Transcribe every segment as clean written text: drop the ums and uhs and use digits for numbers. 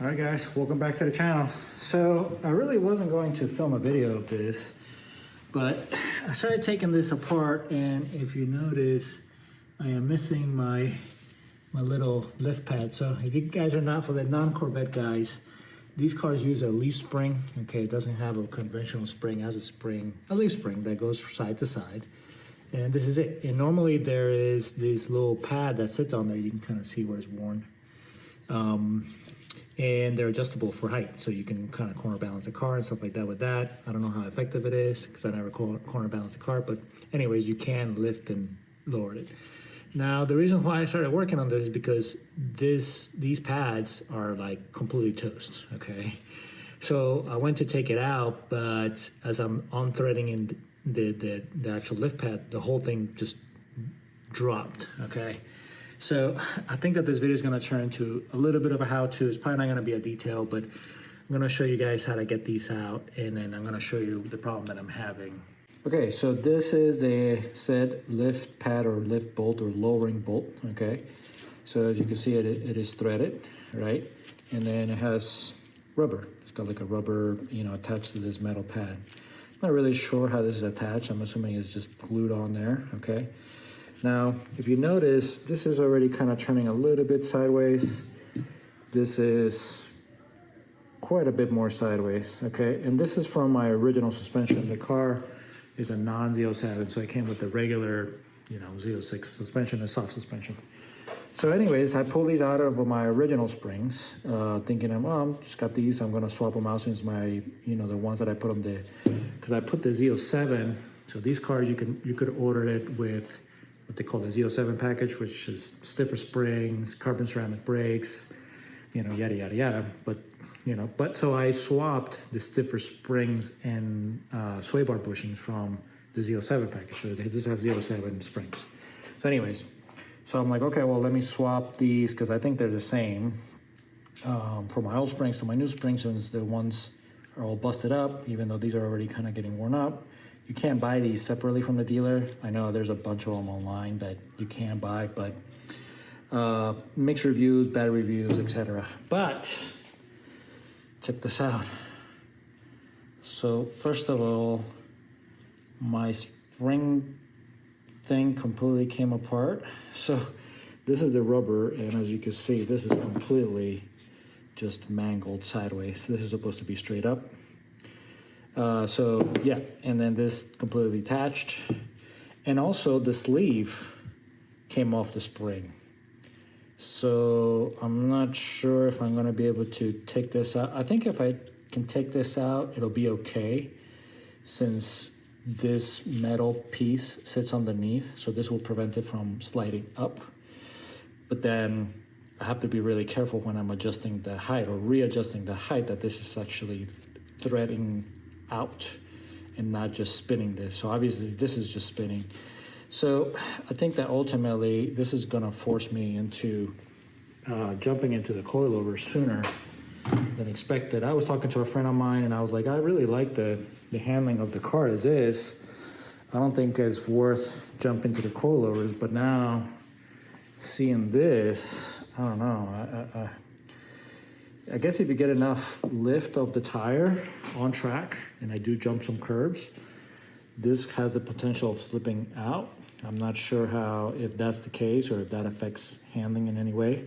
All right guys, welcome back to the channel. So I really wasn't going to film a video of this, but I started taking this apart, and if you notice, I am missing my little lift pad. So if you guys are not, for the non-Corvette guys, these cars use a leaf spring. Okay, it doesn't have a conventional spring, it has a leaf spring that goes side to side. And this is it. And normally there is this little pad that sits on there. You can kind of see where it's worn. And they're adjustable for height, so you can kind of corner balance the car and stuff like that with that. I don't know how effective it is because I never corner balance the car, but anyways, you can lift and lower it. Now, the reason why I started working on this is because these pads are like completely toast, okay? So I went to take it out, but as I'm unthreading in the actual lift pad, the whole thing just dropped, okay? So I think that this video is going to turn into a little bit of a how-to. It's probably not going to be a detail, but I'm going to show you guys how to get these out, and then I'm going to show you the problem that I'm having. Okay, so this is the said lift pad or lift bolt or lowering bolt, okay? So as you can see, it is threaded, right? And then it has rubber. It's got like a rubber, attached to this metal pad. I'm not really sure how this is attached. I'm assuming it's just glued on there, okay? Now, if you notice, this is already kind of turning a little bit sideways. This is quite a bit more sideways, okay? And this is from my original suspension. The car is a non-Z07, so it came with the regular, Z06 suspension and soft suspension. So anyways, I pulled these out of my original springs, thinking, I'm just got these, I'm gonna swap them out since my, the ones that I put on because I put the Z07, so these cars, you could order it with what they call the Z07 package, which is stiffer springs, carbon ceramic brakes, yada, yada, yada. But so I swapped the stiffer springs and sway bar bushings from the Z07 package. So this has Z07 springs. So anyways, so I'm like, okay, well, let me swap these because I think they're the same from my old springs to my new springs, since the ones are all busted up, even though these are already kind of getting worn up. You can't buy these separately from the dealer. I know there's a bunch of them online that you can buy, but mixed reviews, bad reviews, etc. But check this out. So first of all, my spring thing completely came apart. So this is the rubber, and as you can see, this is completely just mangled sideways. This is supposed to be straight up. So yeah, and then this completely detached, and also the sleeve came off the spring. So I'm not sure if I'm going to be able to take this out. I think if I can take this out, it'll be okay, since this metal piece sits underneath, so this will prevent it from sliding up. But then I have to be really careful when I'm adjusting the height or readjusting the height, that this is actually threading out and not just spinning this. So obviously this is just spinning. So I think that ultimately this is gonna force me into jumping into the coilover sooner than expected. I was talking to a friend of mine, and I was like, I really like the handling of the car as is. I don't think it's worth jumping to the coilovers, but now seeing this, I don't know. I guess if you get enough lift of the tire on track, and I do jump some curbs, this has the potential of slipping out. I'm not sure if that's the case or if that affects handling in any way.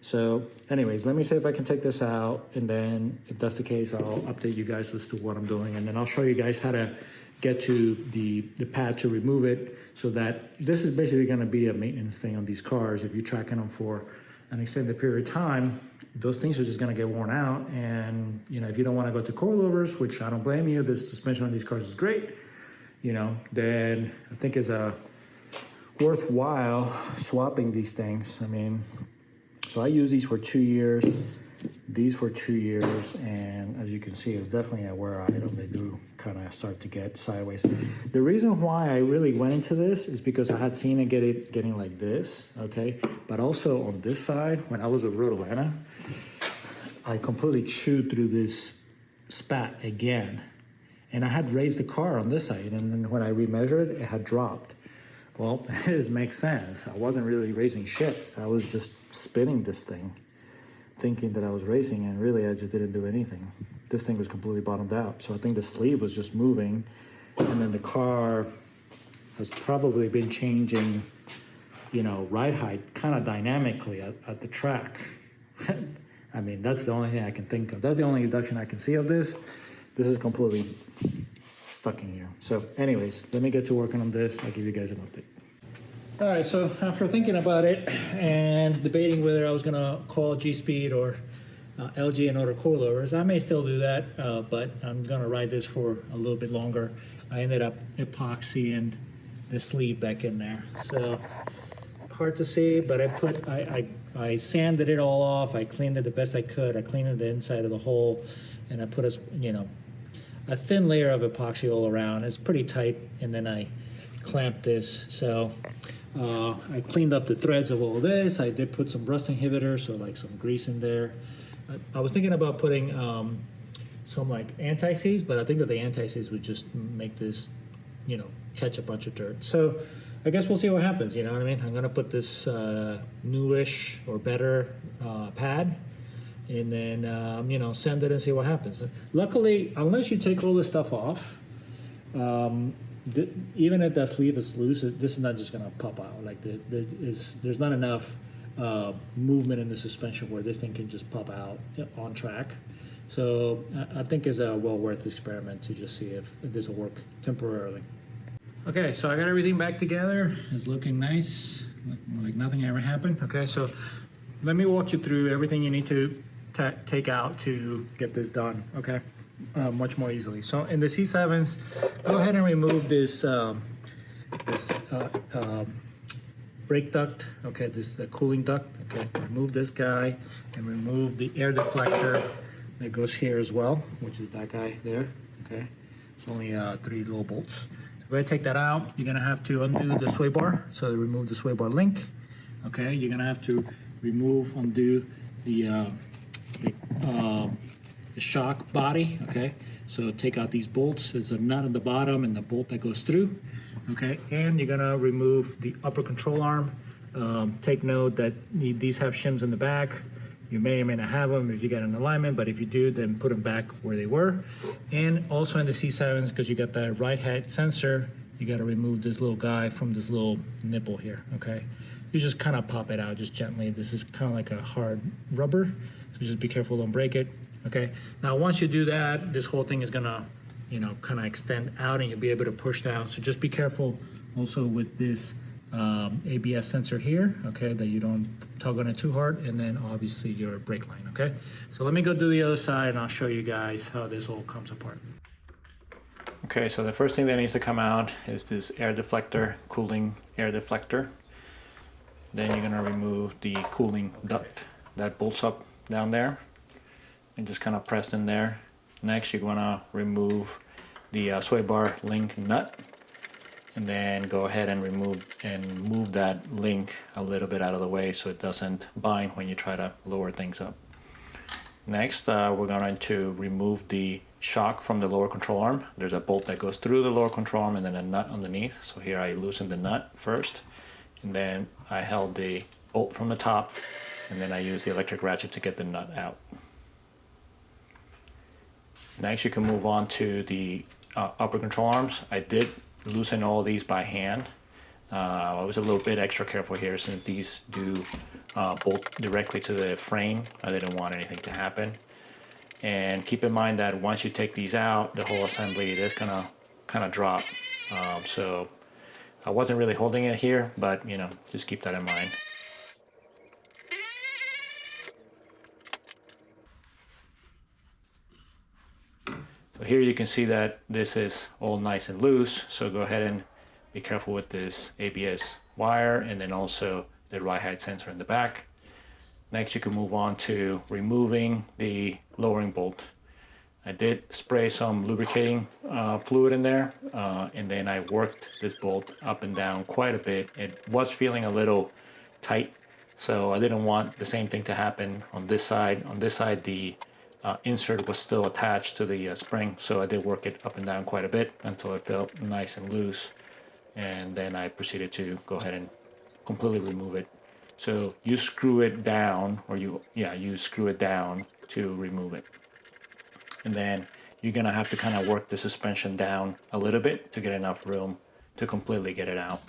So anyways, let me see if I can take this out, and then if that's the case, I'll update you guys as to what I'm doing, and then I'll show you guys how to get to the pad to remove it, so that this is basically going to be a maintenance thing on these cars. If you're tracking them for an extended period of time, those things are just going to get worn out. And if you don't want to go to coilovers, which I don't blame you, the suspension on these cars is great, then I think it's worthwhile swapping these things. I mean, so I use these for 2 years, these for 2 years, and as you can see, it's definitely a wear item. They do kind of start to get sideways. The reason why I really went into this is because I had seen it getting like this, okay? But also on this side, when I was at Road Atlanta, I completely chewed through this spat again. And I had raised the car on this side, and then when I remeasured, it had dropped. Well, it makes sense. I wasn't really raising shit. I was just spinning this thing. thinking that I was racing, and really I just didn't do anything. This thing was completely bottomed out. So I think the sleeve was just moving, and then the car has probably been changing, you know, ride height kind of dynamically at the track. I mean, that's the only thing I can think of. That's the only deduction I can see of this. This is completely stuck in here. So anyways, let me get to working on this. I'll give you guys an update. All right, so after thinking about it and debating whether I was gonna call G-Speed or LG and order coilovers, I may still do that, but I'm gonna ride this for a little bit longer. I ended up epoxying the sleeve back in there. So hard to see, but I sanded it all off. I cleaned it the best I could. I cleaned the inside of the hole, and I put a thin layer of epoxy all around. It's pretty tight, and then I clamped this. So I cleaned up the threads of all this. I did put some rust inhibitor, so like some grease in there. I was thinking about putting some like anti-seize, but I think that the anti-seize would just make this, catch a bunch of dirt. So I guess we'll see what happens, you know what I mean? I'm gonna put this newish or better pad, and then, send it and see what happens. Luckily, unless you take all this stuff off, even if that sleeve is loose, this is not just gonna pop out. Like there's not enough movement in the suspension where this thing can just pop out on track. So I think it's a well worth experiment to just see if this will work temporarily. Okay, so I got everything back together. It's looking nice, like nothing ever happened. Okay, so let me walk you through everything you need to take out to get this done, okay? Much more easily. So in the C7's, go ahead and remove this brake duct, okay, this cooling duct, okay? Remove this guy and remove the air deflector that goes here as well, which is that guy there, okay? It's only 3 little bolts. Go ahead and take that out. You're gonna have to undo the sway bar. So remove the sway bar link. Okay, you're gonna have to undo the shock body. Okay, so take out these bolts. There's a nut at the bottom and the bolt that goes through. Okay, and you're gonna remove the upper control arm. Take note that these have shims in the back. You may or may not have them if you get an alignment, but if you do, then put them back where they were. And also in the C7's, because you got that ride height sensor, you got to remove this little guy from this little nipple here, okay? You just kind of pop it out just gently. This is kind of like a hard rubber, so just be careful, don't break it, okay? Now, once you do that, this whole thing is gonna, kind of extend out and you'll be able to push down. So just be careful also with this ABS sensor here, okay, that you don't tug on it too hard, and then obviously your brake line, okay? So let me go do the other side and I'll show you guys how this all comes apart. Okay, so the first thing that needs to come out is this air deflector, cooling air deflector. Then you're gonna remove the cooling duct that bolts up down there and just kind of press in there. Next, you're gonna remove the sway bar link nut, and then go ahead and move that link a little bit out of the way so it doesn't bind when you try to lower things up. Next, we're going to remove the shock from the lower control arm. There's a bolt that goes through the lower control arm and then a nut underneath. So here I loosened the nut first, and then I held the bolt from the top, and then I used the electric ratchet to get the nut out. Next, you can move on to the upper control arms. I did loosen all these by hand. I was a little bit extra careful here since these do bolt directly to the frame. I didn't want anything to happen. And keep in mind that once you take these out, the whole assembly is gonna kind of drop. So I wasn't really holding it here, but just keep that in mind. So here you can see that this is all nice and loose, so go ahead and be careful with this ABS wire and then also the ride height sensor in the back. Next, you can move on to removing the lowering bolt. I did spray some lubricating fluid in there, and then I worked this bolt up and down quite a bit. It was feeling a little tight, so I didn't want the same thing to happen on this side. On this side, the insert was still attached to the spring, so I did work it up and down quite a bit until it felt nice and loose, and then I proceeded to go ahead and completely remove it So you screw it down, or you screw it down to remove it. And then you're gonna have to kind of work the suspension down a little bit to get enough room to completely get it out.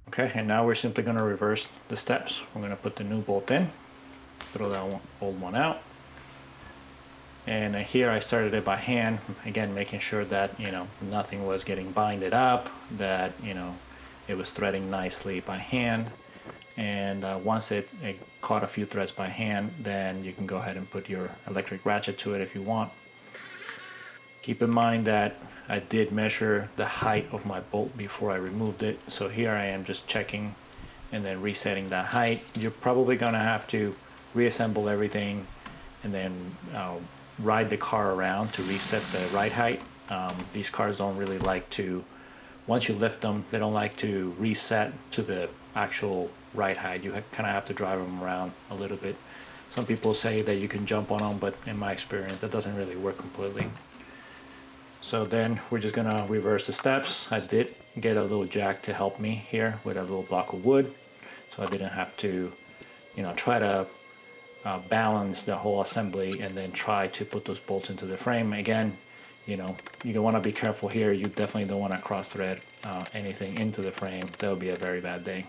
Okay, and now we're simply going to reverse the steps. We're going to put the new bolt in, throw that old one out. And here I started it by hand, again making sure that, you know, nothing was getting binded up, that, you know, it was threading nicely by hand. And once it caught a few threads by hand, then you can go ahead and put your electric ratchet to it if you want. Keep in mind that I did measure the height of my bolt before I removed it. So here I am just checking and then resetting that height. You're probably gonna have to reassemble everything and then ride the car around to reset the right height. These cars don't really like to, once you lift them, they don't like to reset to the actual right height. You kind of have to drive them around a little bit. Some people say that you can jump on them, but in my experience, that doesn't really work completely. So then we're just gonna reverse the steps. I did get a little jack to help me here with a little block of wood, so I didn't have to, you know, try to balance the whole assembly and then try to put those bolts into the frame. Again, you know, you want to be careful here. You definitely don't want to cross thread anything into the frame. That would be a very bad day.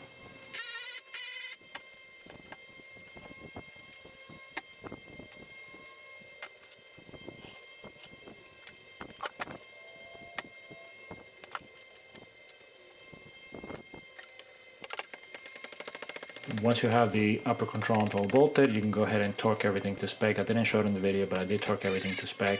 Once you have the upper control all bolted, you can go ahead and torque everything to spec. I didn't show it in the video, but I did torque everything to spec.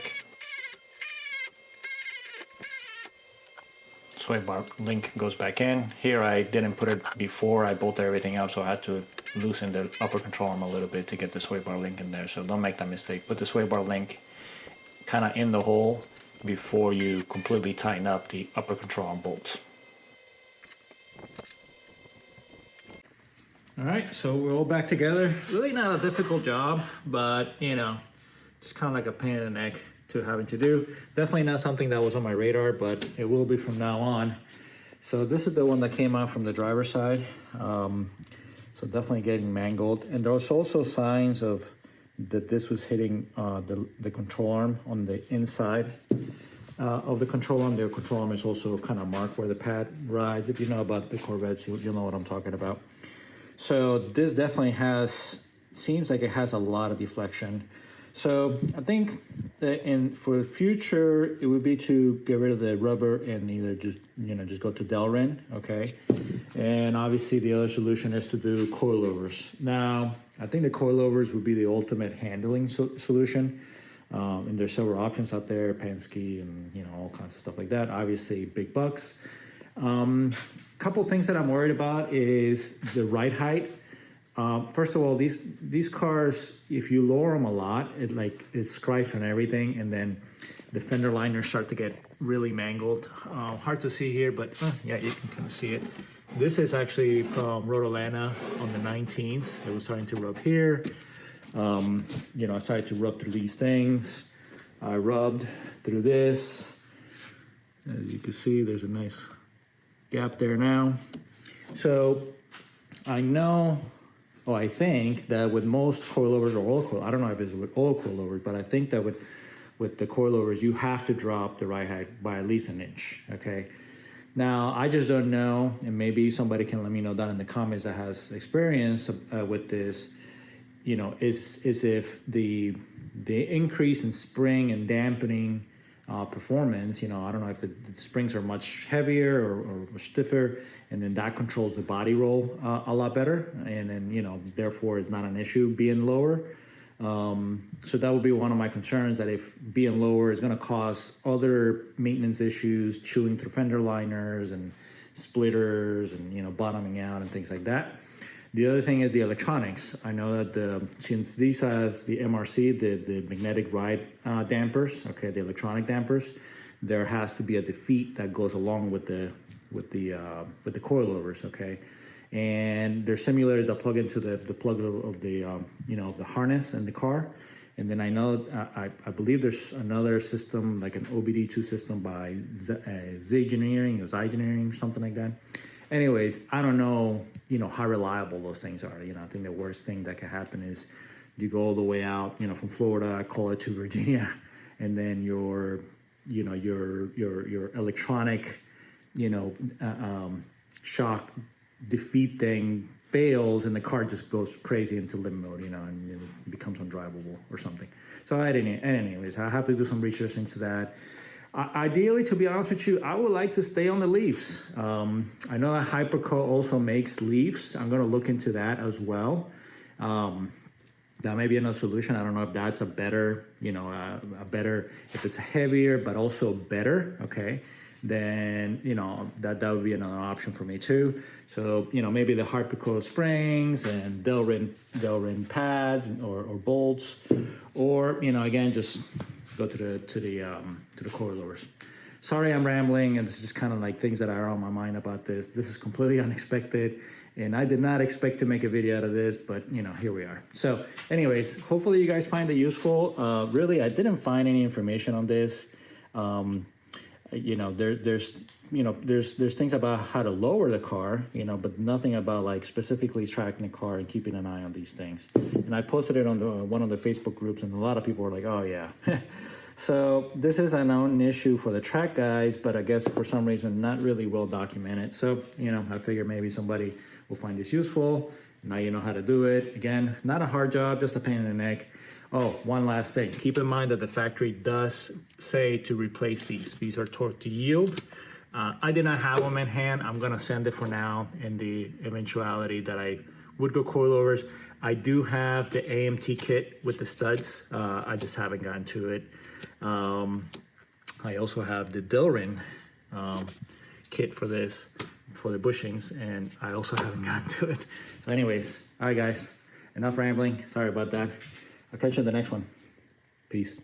Sway bar link goes back in. Here I didn't put it before I bolted everything up, so I had to loosen the upper control arm a little bit to get the sway bar link in there. So don't make that mistake. Put the sway bar link kind of in the hole before you completely tighten up the upper control arm bolts. All right, so we're all back together. Really not a difficult job, but you know, it's kind of like a pain in the neck to having to do. Definitely not something that was on my radar, but it will be from now on. So this is the one that came out from the driver's side. So definitely getting mangled. And there was also signs of that this was hitting the control arm on the inside of the control arm. The control arm is also kind of marked where the pad rides. If you know about the Corvettes, you'll know what I'm talking about. So this definitely seems like it has a lot of deflection. So I think that for the future, it would be to get rid of the rubber and either just go to Delrin, okay? And obviously the other solution is to do coilovers. Now, I think the coilovers would be the ultimate handling solution. And there's several options out there, Penske and all kinds of stuff like that. Obviously big bucks. Couple things that I'm worried about is the ride height. First of all, these cars, if you lower them a lot, it scrapes on everything, and then the fender liners start to get really mangled. Hard to see here, but yeah, you can kind of see it. This is actually from Road Atlanta on the 19s. It was starting to rub here. I started to rub through these things. I rubbed through this. As you can see, there's a nice gap there now. So I think that with most coilovers or oil coil, I don't know if it's with oil coilovers, but I think that with the coilovers, you have to drop the ride height by at least an inch, okay? Now, I just don't know, and maybe somebody can let me know down in the comments that has experience with this, is if the increase in spring and dampening performance, I don't know if the springs are much heavier or stiffer, and then that controls the body roll a lot better, and then therefore it's not an issue being lower. So that would be one of my concerns, that if being lower is going to cause other maintenance issues, chewing through fender liners and splitters and, you know, bottoming out and things like that. The other thing is the electronics. I know that since these has the MRC, the magnetic ride dampers, okay, the electronic dampers, there has to be a defeat that goes along with the coilovers, okay. And there's simulators that plug into the plug of the you know, the harness in the car. And then I know I believe there's another system, like an OBD2 system by Z-Engineering or Z-Engineering, something like that. Anyways, I don't know, you know, how reliable those things are. You know, I think the worst thing that can happen is you go all the way out, you know, from Florida, call it to Virginia, and then your electronic, you know, shock defeat thing fails, and the car just goes crazy into limp mode, you know, and it becomes undrivable or something. So anyways, I have to do some research into that. Ideally, to be honest with you, I would like to stay on the leaves. I know that Hyperco also makes leaves. I'm going to look into that as well. That may be another solution. I don't know if that's a better, you know, if it's heavier but also better, okay, then, you know, that would be another option for me too. So, you know, maybe the Hyperco springs and Delrin pads or bolts, or, you know, again, just go to the coilovers. Sorry, I'm rambling, and this is kind of like things that are on my mind about this. This is completely unexpected, and I did not expect to make a video out of this, but you know, here we are. So anyways, hopefully you guys find it useful. Really, I didn't find any information on this. You know, there's things about how to lower the car, you know, but nothing about like specifically tracking the car and keeping an eye on these things. And I posted it on one of the Facebook groups, and a lot of people were like, oh yeah. So this is a known issue for the track guys, but I guess for some reason not really well documented. So, you know, I figure maybe somebody will find this useful. Now you know how to do it. Again, not a hard job, just a pain in the neck. Oh, one last thing. Keep in mind that the factory does say to replace these. These are torque to yield. I did not have them in hand. I'm gonna send it for now in the eventuality that I would go coilovers. I do have the AMT kit with the studs. I just haven't gotten to it. I also have the Delrin kit for this, for the bushings, and I also haven't gotten to it. So anyways, all right guys, enough rambling. Sorry about that. I'll catch you in the next one. Peace.